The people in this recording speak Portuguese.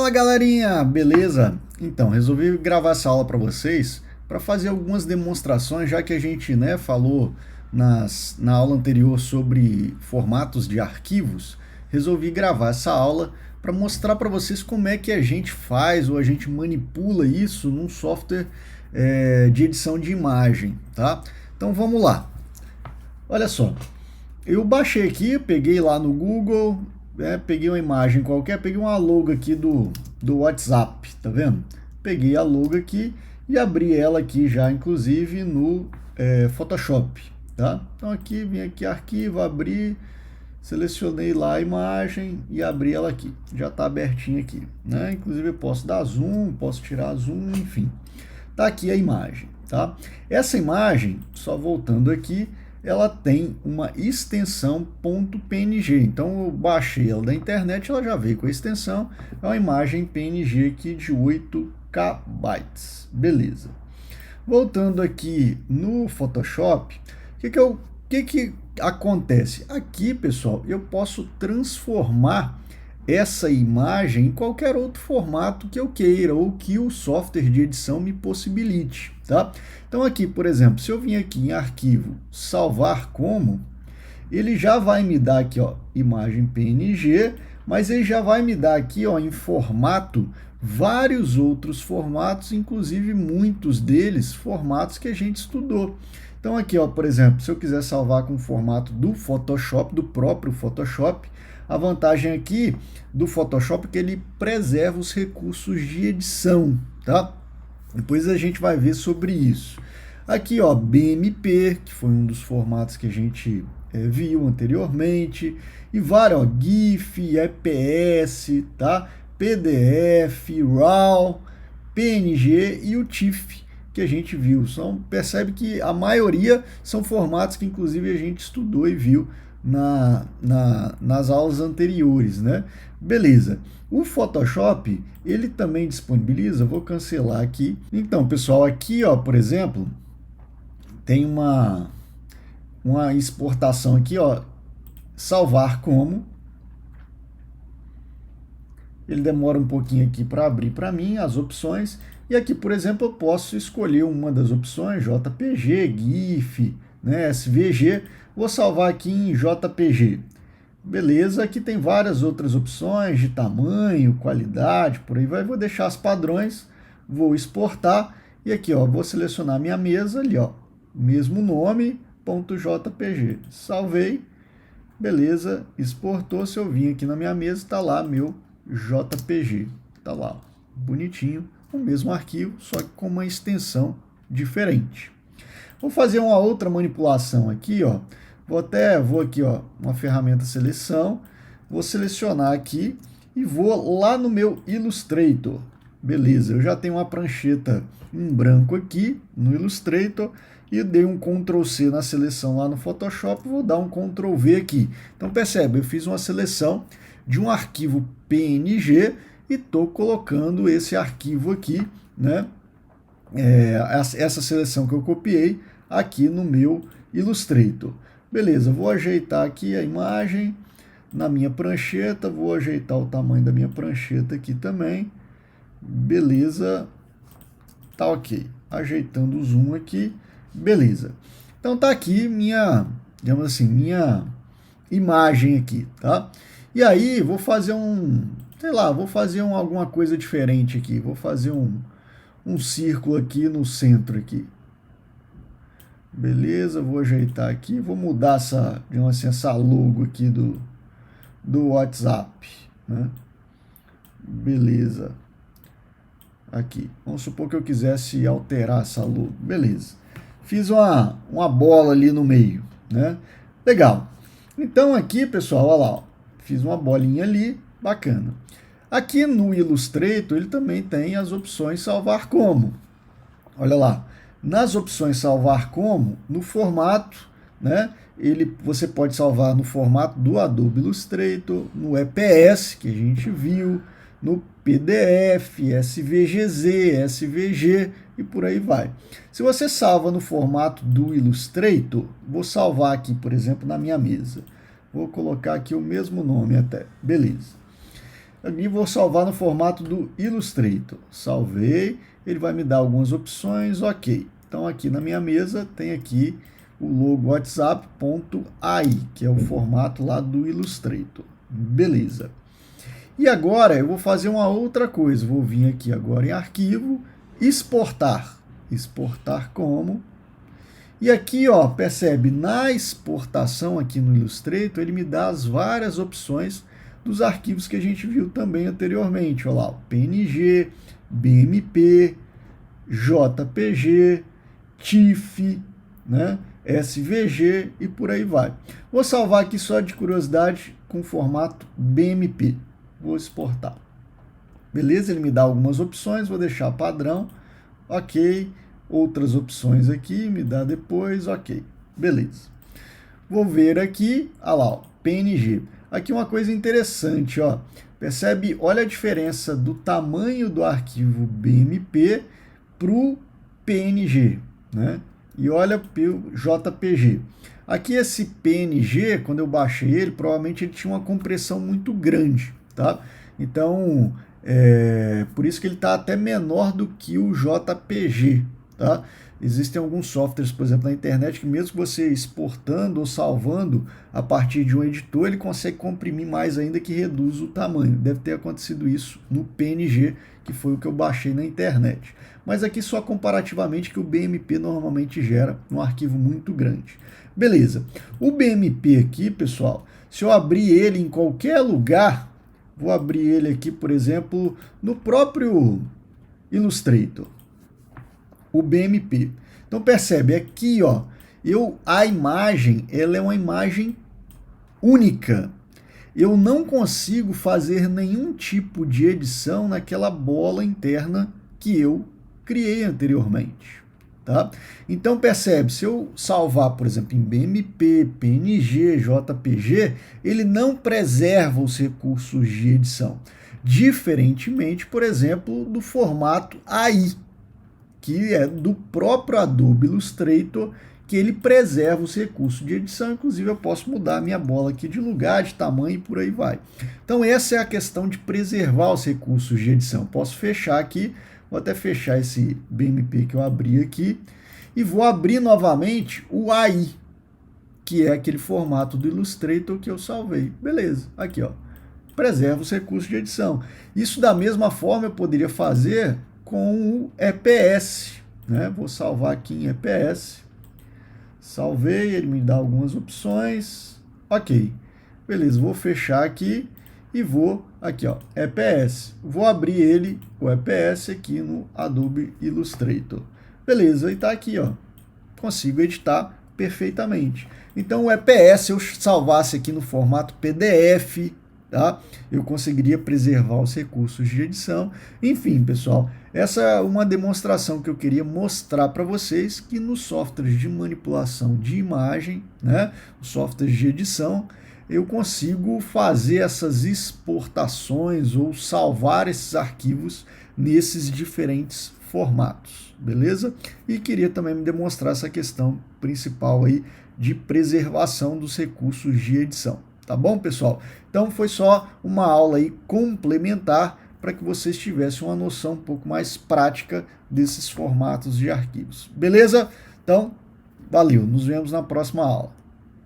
Fala galerinha, beleza? Então, resolvi gravar essa aula para vocês para fazer algumas demonstrações, já que a gente falou na aula anterior sobre formatos de arquivos. Resolvi gravar essa aula para mostrar para vocês como é que a gente faz ou a gente manipula isso num software de edição de imagem, tá? Então vamos lá. Olha só, eu baixei aqui, peguei lá no Google, peguei uma imagem qualquer, peguei uma logo aqui do WhatsApp, tá vendo? Peguei a logo aqui e abri ela aqui já, inclusive, no Photoshop, tá? Então aqui, vim aqui, arquivo, abri, selecionei lá a imagem e abri ela aqui. Já está abertinha aqui, né? Inclusive eu posso dar zoom, posso tirar zoom, enfim. Tá aqui a imagem, tá? Essa imagem, só voltando aqui, ela tem uma extensão .png, então eu baixei ela da internet, ela já veio com a extensão, é uma imagem PNG aqui de 8KB, beleza. Voltando aqui no Photoshop, o que acontece? Aqui, pessoal, eu posso transformar essa imagem em qualquer outro formato que eu queira ou que o software de edição me possibilite, tá? Então aqui, por exemplo, se eu vim aqui em arquivo, salvar como, ele já vai me dar aqui, ó, imagem PNG, mas ele já vai me dar aqui, ó, em formato, vários outros formatos, inclusive muitos deles formatos que a gente estudou. Então aqui, ó, por exemplo, se eu quiser salvar com o formato do Photoshop, do próprio Photoshop, a vantagem aqui do Photoshop é que ele preserva os recursos de edição, tá? Depois a gente vai ver sobre isso. Aqui, ó, BMP, que foi um dos formatos que a gente viu anteriormente, e vários, ó, GIF, EPS, tá? PDF, RAW, PNG e o TIFF, que a gente viu. Percebe que a maioria são formatos que inclusive a gente estudou e viu nas aulas anteriores, né? Beleza. O Photoshop, ele também disponibiliza, vou cancelar aqui. Então, pessoal, aqui, ó, por exemplo, tem uma exportação aqui, ó, salvar como. Ele demora um pouquinho aqui para abrir para mim as opções. E aqui, por exemplo, eu posso escolher uma das opções, JPG, GIF, né, SVG. Vou salvar aqui em JPG. Beleza, aqui tem várias outras opções de tamanho, qualidade, por aí vai. Vou deixar as padrões, vou exportar e aqui, ó, vou selecionar minha mesa ali, ó, mesmo nome, .jpg. Salvei, beleza, exportou. Se eu vim aqui na minha mesa, está lá meu JPG, tá lá, bonitinho, o mesmo arquivo, só que com uma extensão diferente. Vou fazer uma outra manipulação aqui, ó. Vou aqui, ó, uma ferramenta seleção, vou selecionar aqui e vou lá no meu Illustrator. Beleza, eu já tenho uma prancheta em branco aqui no Illustrator e dei um Ctrl C na seleção lá no Photoshop, vou dar um Ctrl V aqui. Então percebe, eu fiz uma seleção de um arquivo PNG e estou colocando esse arquivo aqui, né? Essa seleção que eu copiei aqui no meu Illustrator. Beleza, vou ajeitar aqui a imagem na minha prancheta, vou ajeitar o tamanho da minha prancheta aqui também. Beleza, tá ok. Ajeitando o zoom aqui, beleza. Então tá aqui minha, digamos assim, minha imagem aqui, tá? E aí vou fazer alguma coisa diferente aqui. Vou fazer um círculo aqui no centro aqui. Beleza, vou ajeitar aqui, vou mudar essa logo aqui do WhatsApp, né? Beleza. Aqui, vamos supor que eu quisesse alterar essa logo, beleza. Fiz uma bola ali no meio, né? Legal. Então aqui, pessoal, olha lá, ó, fiz uma bolinha ali, bacana. Aqui no Illustrator, ele também tem as opções salvar como. Olha lá. Nas opções salvar como, no formato, né, você pode salvar no formato do Adobe Illustrator, no EPS, que a gente viu, no PDF, SVGZ, SVG e por aí vai. Se você salva no formato do Illustrator, vou salvar aqui, por exemplo, na minha mesa. Vou colocar aqui o mesmo nome até, beleza. e vou salvar no formato do Illustrator. Salvei, ele vai me dar algumas opções, ok. Então aqui na minha mesa tem aqui o logo WhatsApp.ai, que é o formato lá do Illustrator. Beleza. E agora eu vou fazer uma outra coisa, vou vir aqui agora em arquivo, exportar. Exportar como... E aqui, ó, percebe, na exportação aqui no Illustrator, ele me dá as várias opções dos arquivos que a gente viu também anteriormente. Olha lá, PNG, BMP, JPG, TIFF, né, SVG e por aí vai. Vou salvar aqui só de curiosidade com o formato BMP. Vou exportar. Beleza? Ele me dá algumas opções, vou deixar padrão, ok. Outras opções aqui, me dá depois, ok. Beleza. Vou ver aqui, olha lá, ó, PNG. Aqui uma coisa interessante, ó. Percebe? Olha a diferença do tamanho do arquivo BMP para o PNG, né? E olha o JPG. Aqui esse PNG, quando eu baixei ele, provavelmente ele tinha uma compressão muito grande, tá? Então, por isso que ele está até menor do que o JPG, tá? Existem alguns softwares, por exemplo, na internet, que mesmo que você exportando ou salvando a partir de um editor, ele consegue comprimir mais ainda, que reduz o tamanho. Deve ter acontecido isso no PNG, que foi o que eu baixei na internet. Mas aqui só comparativamente, que o BMP normalmente gera um arquivo muito grande. Beleza. O BMP aqui, pessoal, se eu abrir ele em qualquer lugar, vou abrir ele aqui, por exemplo, no próprio Illustrator. O BMP. Então percebe, aqui ó, a imagem, ela é uma imagem única. Eu não consigo fazer nenhum tipo de edição naquela bola interna que eu criei anteriormente. Tá? Então percebe, se eu salvar, por exemplo, em BMP, PNG, JPG, ele não preserva os recursos de edição. Diferentemente, por exemplo, do formato AI, que é do próprio Adobe Illustrator, que ele preserva os recursos de edição. Inclusive eu posso mudar a minha bola aqui de lugar, de tamanho e por aí vai. Então essa é a questão de preservar os recursos de edição. Posso fechar aqui, vou até fechar esse BMP que eu abri aqui, e vou abrir novamente o AI, que é aquele formato do Illustrator que eu salvei. Beleza, aqui ó, preserva os recursos de edição. Isso da mesma forma eu poderia fazer com o EPS, né? Vou salvar aqui em EPS, salvei, ele me dá algumas opções, ok, beleza, vou fechar aqui e vou aqui, ó, EPS, vou abrir ele, o EPS aqui no Adobe Illustrator, beleza, e tá aqui, ó, consigo editar perfeitamente. Então o EPS, se eu salvasse aqui no formato PDF, tá? Eu conseguiria preservar os recursos de edição. Enfim, pessoal, essa é uma demonstração que eu queria mostrar para vocês, que nos softwares de manipulação de imagem, né, os softwares de edição, eu consigo fazer essas exportações ou salvar esses arquivos nesses diferentes formatos, beleza? E queria também me demonstrar essa questão principal aí de preservação dos recursos de edição. Tá bom, pessoal? Então foi só uma aula aí complementar para que vocês tivessem uma noção um pouco mais prática desses formatos de arquivos. Beleza? Então, valeu. Nos vemos na próxima aula.